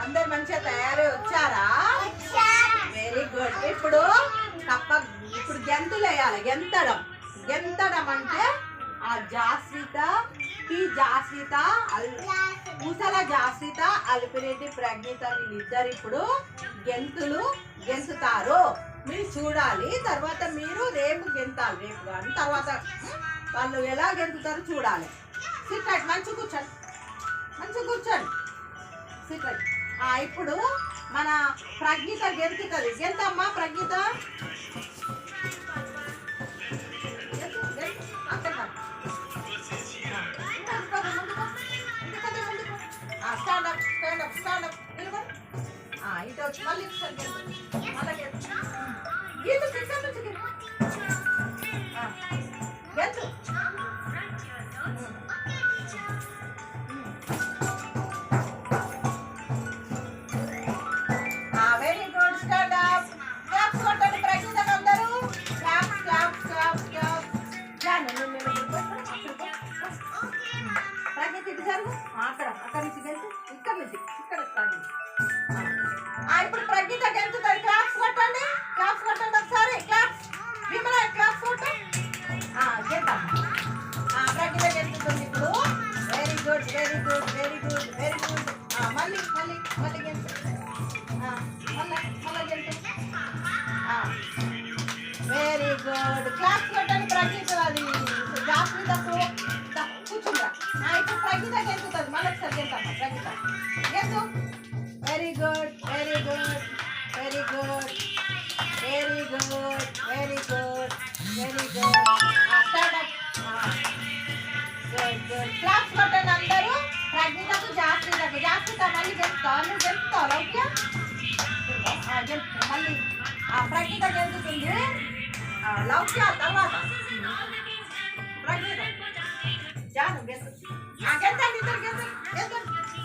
అందరు మంచిగా తయారై వచ్చారా? Very good. ఇప్పుడు ఇప్పుడు గెంతులు వేయాలి. గెంతడం అంటే ఆ జాస్విత పూసల జాస్విత అలిపిరెడ్డి ప్రజ్ఞిత వీళ్ళిద్దరు ఇప్పుడు గెంతుతారు. మీరు చూడాలి. తర్వాత మీరు రేపు గెంతాలి. రేపు కానీ తర్వాత వాళ్ళు ఎలా గెంతుతారో చూడాలి. సిట్ మంచి కూర్చోండి. సిట్. ఇప్పుడు మన ప్రజ్ఞిత గెంతుతుంది. గెంతమ్మా ప్రజ్ఞిత. స్టాండ్ అప్ నిలబడి. ఇటు వచ్చి మళ్ళీ గెంతు. Very good. Stand up. Claps కొట్టండి ప్రజ్ఞితకు అందరూ. క్లాప్స్. ప్రజ్ఞిత ఇటు జరుగు. అక్కడ నుంచి గెంతు. ఇక్కడ స్టార్ట్. ఇప్పుడు ప్రజ్ఞిత గెంతుతుంది. క్లాప్స్ కొట్టండి ఒకసారి. క్లాప్స్. విమల క్లాప్స్ కొట్టు. గెంతాం. ప్రజ్ఞిత గెంతుతుంది ఇప్పుడు. Very good. మళ్ళీ గెంతు. మళ్ళీ గెంతు. Very good. క్లాప్స్ కొట్టండి ప్రజ్ఞిత. అది జాస్మితకు కూర్చుందా. ఇప్పుడు ప్రజ్ఞిత గెంతుతుంది. మళ్ళీ ఒకసారి గెంతమ్మా ప్రజ్ఞిత. గెంతు. Very good. గుడ్. క్లాప్స్ కొట్టండి అందరూ. ప్రజ్ఞితకు జాస్మిత మళ్ళీ గెలుస్తావు. ఓకే మళ్ళీ ప్రజ్ఞిత గెలుతుంది. లౌక్య తర్వాత ప్రజ్ఞిత జాను గెలుతుంది. గెలుతండి. ఇద్దరు గెలుతండి.